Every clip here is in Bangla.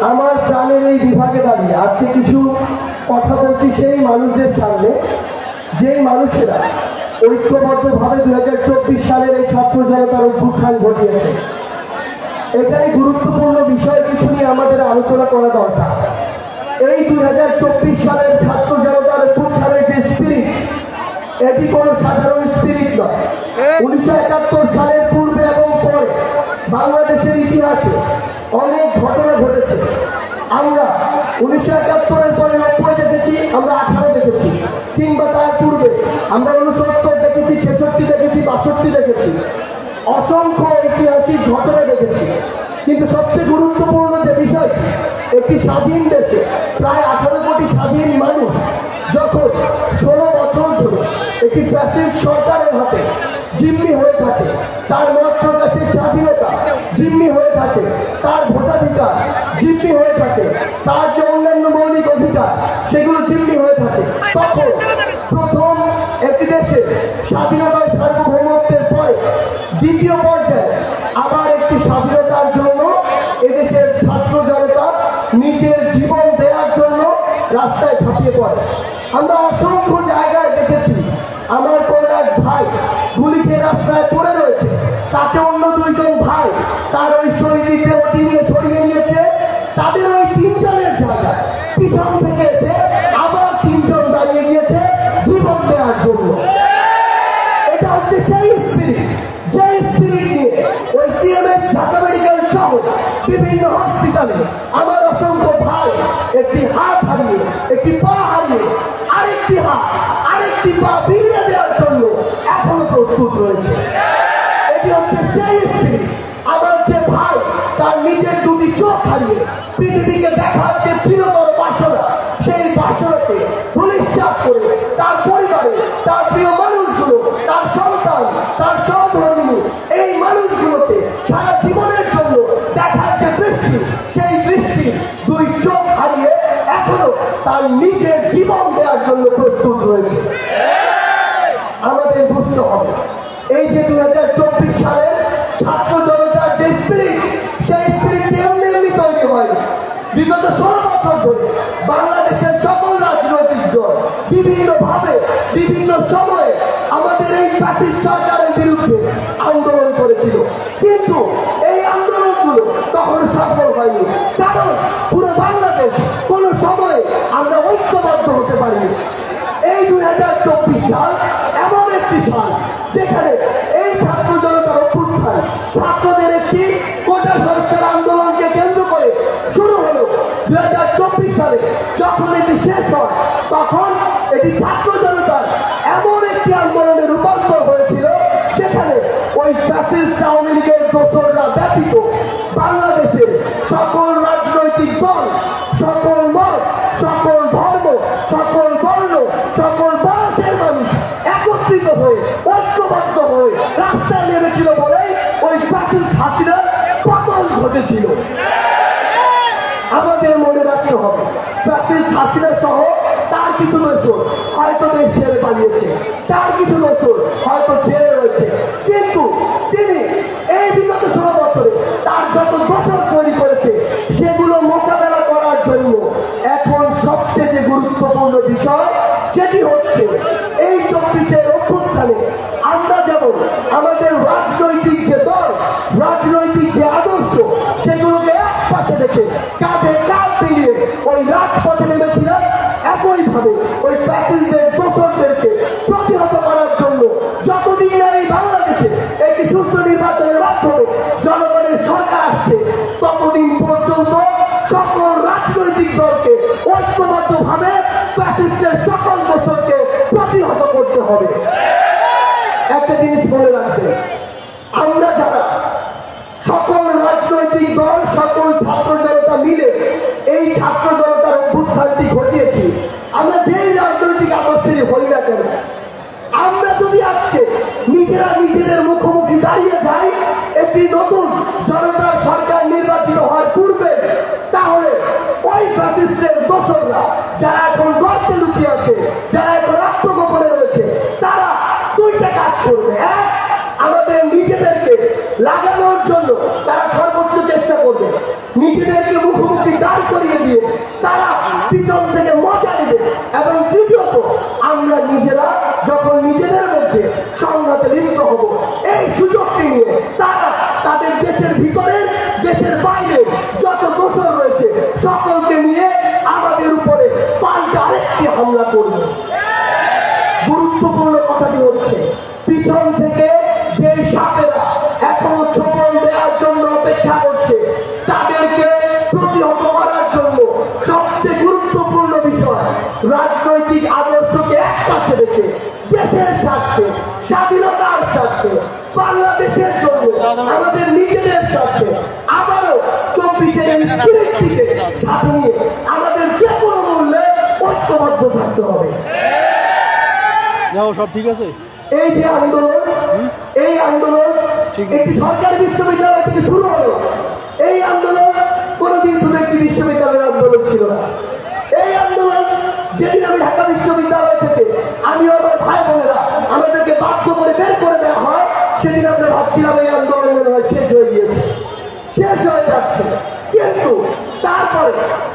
আমার প্রাণের এই বিভাগে দাঁড়িয়ে আজকে কিছু কথা বলছি সেই মানুষদের সামনে, যেই মানুষেরা ঐক্যবদ্ধভাবে 2024 সালের এই ছাত্র জনতার অভ্যুত্থান ঘটিয়েছে। এখানে গুরুত্বপূর্ণ বিষয় কিছু নিয়ে আমাদের আলোচনা করা দরকার। এই 2024 সালের ছাত্র জনতার অভ্যুত্থানের যে স্পিরিট, এটি কোনো সাধারণ স্পিরিট নয়। 1971 সালের পূর্বে এবং পরে বাংলাদেশের ইতিহাসে অনেক ঘটনা ঘটেছে। আমরা 1971-এর পরে 90 দেখেছি, আমরা 18 দেখেছি, কিংবা তার পূর্বে আমরা 69 দেখেছি, 66 দেখেছি, 62 দেখেছি, অসংখ্য ঐতিহাসিক ঘটনা দেখেছি। কিন্তু সবচেয়ে গুরুত্বপূর্ণ যে বিষয়, একটি স্বাধীন দেশে প্রায় 18 কোটি স্বাধীন মানুষ যখন 16 বছর ধরে একটি ফ্যাসিস্ট সরকারের হাতে জিম্মি হয়ে থাকে, তার মত প্রকাশের স্বাধীনতা জিম্মি হয়ে থাকে, তার ভোটাধিকার জিম্মি হয়ে থাকে, তার যে অন্যান্য মৌলিক অধিকার সেগুলো জিম্মি হয়ে থাকে, তখন প্রথম একটি দেশে স্বাধীনতার সার্বভৌমত্বের পরে দ্বিতীয় পর্যায়ে আবার একটি স্বাধীনতার জন্য এদেশের ছাত্র জনতা নিজের জীবন দেওয়ার জন্য রাস্তায় ঝাঁপিয়ে পড়ে। আমরা অসংখ্য জায়গায় দেখেছি আমার কোনো এক ভাই গুলি খেয়ে রাস্তায় পড়ে রয়েছে, তাকে অন্য 2 জন ভাই তার ওই শহীদ দেহটি নিয়ে ছড়িয়ে নিয়েছে। তাদের ওই 3 জনের জায়গায় পিছন থেকে এসে আবার 3 জন দাঁড়িয়ে গিয়েছে জীবন দেওয়ার জন্য। এটা হচ্ছে সেই স্পিরিট, যে স্পিরিট নিয়ে ওই সিএমএস ঢাকা মেডিকেল সহ বিভিন্ন হসপিটালে আমার অসংখ্য ভাই একটি হাত হারিয়ে, একটি পা হারিয়ে, আরেকটি হাত আরেকটি পা ফিরিয়ে দেওয়ার জন্য এখনো প্রস্তুত রয়েছে। এটি হচ্ছে সেই স্পিরিট। আমার যে ভাই তার নিজের 2টি চোখ হারিয়ে পৃথিবীকে দেখার যে চিরতর বাসনা, সেই বাসনাকে ধূলিসাৎ করে তার পরিবারে তার প্রিয় মানুষগুলো, তার সন্তান, তার সহধর্মী, এই মানুষগুলোকে সারা জীবনের জন্য দেখার যে দৃষ্টি, সেই দৃষ্টি 2 চোখ হারিয়ে এখনো তার নিজের জীবন দেওয়ার জন্য প্রস্তুত রয়েছে। আমাদের বুঝতে হবে এই যে 2024 সালের ছাত্র জনতার যে স্পিরিট, সেই স্পিরিট এমনি এমনি তৈরি হয়নি। বিগত 16 বছর ধরে বাংলাদেশের সকল রাজনৈতিক দল বিভিন্নভাবে বিভিন্ন সময়ে আমাদের এই ফ্যাসিস্ট সরকারের বিরুদ্ধে আন্দোলন করেছিল, কিন্তু এই আন্দোলনগুলো তখন সফল হয়নি, কারণ পুরো বাংলাদেশ কোনো সময়ে আমরা ঐক্যবদ্ধ হতে পারিনি। এই 2024 সাল এমন একটি সাল যেখানে এই ছাত্র জনতার অভ্যুত্থান, ছাত্রদের একটি কোটা সংস্কার আন্দোলনকে কেন্দ্র করে শুরু হলো। 2024 সালে যখন এটি শেষ হয়, তখন এটি ছাত্র জনতার এমন একটি আন্দোলনে রূপান্তর হয়েছিল যেখানে ওই ফ্যাসিস্ট আওয়ামী লীগের দোসররা ব্যতীত বাংলাদেশের সকল রাজনৈতিক দল, সকল মত, সকল ধর্ম, সকল বর্ণ, সকল বয়সের মানুষ একত্রিত হয়ে ঐক্যবদ্ধ হয়ে রাস্তায় নেমেছিল বলেই ওই ফ্যাসিস্ট হাসিনার পতন ঘটেছিল। আমাদের মনে রাখতে হবে, ফ্যাসিস্ট হাসিনা সহ তার কিছু নজর হয়তো দেশ ছেড়ে পালিয়েছে, তার কিছু নজর হয়তো জেলে রয়েছে, কিন্তু তিনি এই বিগত 16 বছরে তার যত দোষর তৈরি করেছে সেগুলো মোকাবেলা করার জন্য এখন সবচেয়ে যে গুরুত্বপূর্ণ বিষয়, সেটি হচ্ছে এই 24-এর অভ্যুত্থানে আমরা যেমন আমাদের রাজনৈতিক যে দল, রাজনৈতিক যে আদর্শ, সেগুলোকে এক পাশে রেখে কাঁধে কাঁধ মিলিয়ে ওই রাজপথে নেমেছিলাম, একইভাবে ওই ফ্যাসিস্টদের দোসরদেরকে প্রতিহত করার জন্য যতদিন না এই বাংলাদেশে একটি সুষ্ঠু নির্বাচনের মাধ্যমে জনগণের সরকার আসছে, ততদিন পর্যন্ত সকল রাজনৈতিক দলকে ঐক্যবদ্ধভাবে ফ্যাসিস্টের সকল দোসরকে প্রতিহত করতে হবে। একটা জিনিস মনে রাখবে, আমরা যারা সকল রাজনৈতিক দল, সকল ছাত্র জনতা মিলে এই ছাত্র জনতার অভ্যুত্থানটি ঘটিয়েছি, আমরা যেই রাজনৈতিক আদর্শেরই হই না কেন, আমরা যদি আজকে নিজেরা নিজেদের মুখোমুখি দাঁড়িয়ে যাই একটি নতুন জনতার সরকার নির্বাচিত হওয়ার পূর্বে, তাহলে ওই ফ্যাসিস্টের দোসররা যারা এখন গর্তে লুকিয়ে আছে, যারা এখন আত্মগোপনে রয়েছে, তারা 2টা কাজ করবে। এক, আমাদের নিজেদেরকে লাগানোর জন্য তারা সর্বোচ্চ চেষ্টা করবে। নিজেদেরকে মুখোমুখি দাঁড় করিয়ে দিয়ে তারা পিছন থেকে মজা নেবে। এবং তৃতীয়ত, আমরা নিজেরা যখন নিজেদের মধ্যে সংঘাতে লিপ্ত হব, এই সুযোগটি নিয়ে তারা তাদের দেশের ভিতরে দেশের বাইরে যত দোষর রয়েছে সকলকে নিয়ে আমাদের উপরে পাল্টা আরেকটি হামলা করবে। গুরুত্বপূর্ণ কথাটি হচ্ছে, পিছন থেকে যে সাপেরা এখনো ছোপল দেওয়ার জন্য অপেক্ষা করছে তাদেরকে প্রতিহত করার জন্য সবচেয়ে গুরুত্বপূর্ণ বিষয়, রাজনৈতিক আদর্শকে একপাশে রেখে দেশের স্বার্থে, স্বাধীনতার স্বার্থে, বাংলাদেশের জন্য, আমাদের নিজেদের স্বার্থে আবারও 24-এর স্পিরিটটিকে সাথে নিয়ে আমাদের যে কোনো মূল্যে ঐক্যবদ্ধ থাকতে হবে। সব ঠিক আছে। এই যে আন্দোলন, এই আন্দোলন একটি সরকারি বিশ্ববিদ্যালয় থেকে শুরু হলো। এই আন্দোলন কোনদিন শুধু একটি বিশ্ববিদ্যালয়ের আন্দোলন ছিল না। এই আন্দোলন যেদিন আমি ঢাকা বিশ্ববিদ্যালয় থেকে আমি আমার ভাই বোনেরা আমাদেরকে বাধ্য করে বের করে দেওয়া হয়, সেদিন আমরা ভাবছিলাম এই আন্দোলন মনে হয় শেষ হয়ে গিয়েছে, শেষ হয়ে যাচ্ছে। কিন্তু তারপরে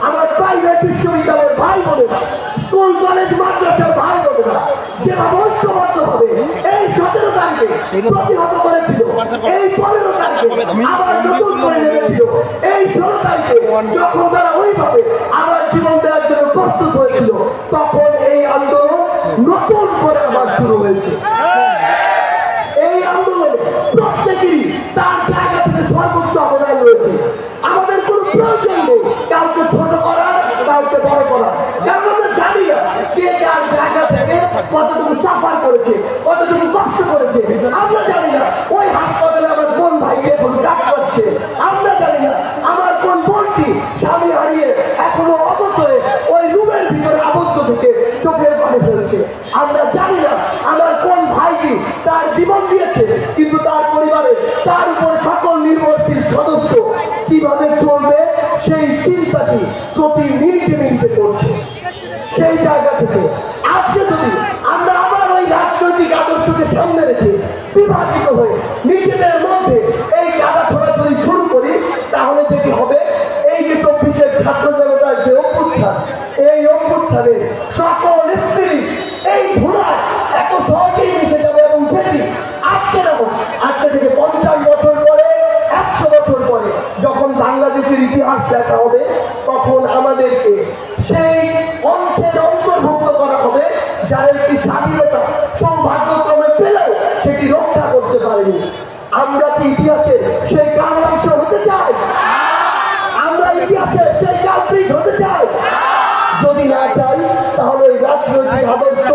আমার প্রাইভেট বিশ্ববিদ্যালয়ের ভাই বোনেরা, স্কুল কলেজ মাদ্রাসার ভাই বোনেরা যেভাবে ঐক্যবদ্ধ হবে এই 17 তারিখে প্রতিহত করেছিল, এই 15 তারিখে আবার নতুন করে নেমেছিল, এই 16 তারিখে যখন তারা ওইভাবে আবার জীবন দেওয়ার জন্য প্রস্তুত হয়েছিল, তখন এই আন্দোলন নতুন করে আবার শুরু হয়েছে। এই আন্দোলনে প্রত্যেকেরই তার জায়গা থেকে সর্বোচ্চ অবদান রয়েছে। আমাদের কোনো প্রয়োজন নেই কাউকে ছোট করার, কাউকে বড় করার, কারণ আমরা জানি না কে কার জায়গা থেকে কতটুকু সাফার করেছে, কতটুকু কষ্ট করেছে। আমরা জানি না ওই হাসপাতালে আমার কোন ভাইকে এখন কাজ করছে, আমরা জানি না আমার কোন বোনটি স্বামী হারিয়ে এখনো অবসরে ওই রুমের ভিতরে আবদ্ধ থেকে চোখের পানি ফেলছে। আমরা জানি না আমার কোন ভাইটি তার জীবন দিয়েছে, কিন্তু তার পরিবারে তার উপর সকল নির্ভরশীল সদস্য কিভাবে চলবে সেই চিন্তাটি প্রতি মিনিটে মিনিটে করছে। সেই জায়গা থেকে আজকে যদি আমরা আবার ওই রাজনৈতিক আদর্শকে সামনে রেখে বিভাজিত হয়ে নিজেদের মধ্যে এই গাদা ছোড়াছড়ি শুরু করি, তাহলে যেটি হবে, এই যে 24-এর ছাত্র জনতার যে অভ্যুত্থান, এই অভ্যুত্থানে সকল স্ত্রী এই ধুলায় এত সহজেই মিশে যাবে। এবং যেটি আজকে যেমন আজকে থেকে 50 বছর পরে, 100 বছর পরে যখন বাংলাদেশের ইতিহাস দেখা হবে, তখন আমাদেরকে সেই অংশের অন্তর্ভুক্ত করা হবে যারা একটি স্বাধীনতা সৌভাগ্যক্রমে পেলেও সেটি রক্ষা করতে পারেনি। আমরা কি ইতিহাসের সেই কালাংশ হতে চাই? আমরা ইতিহাসের সেই কাল্পিক হতে চাই? যদি না চাই, তাহলে এই রাজনৈতিক আদর্শ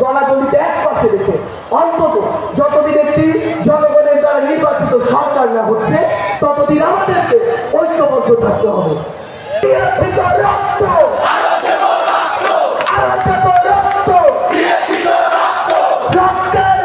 দলাদলিতে এক পাশে রেখে অন্তত যতদিন একটি জনগণের দ্বারা নির্বাচিত সরকার না হচ্ছে, ততদিন আমাদেরকে ঐক্যবদ্ধ থাকতে হবে। রক্তের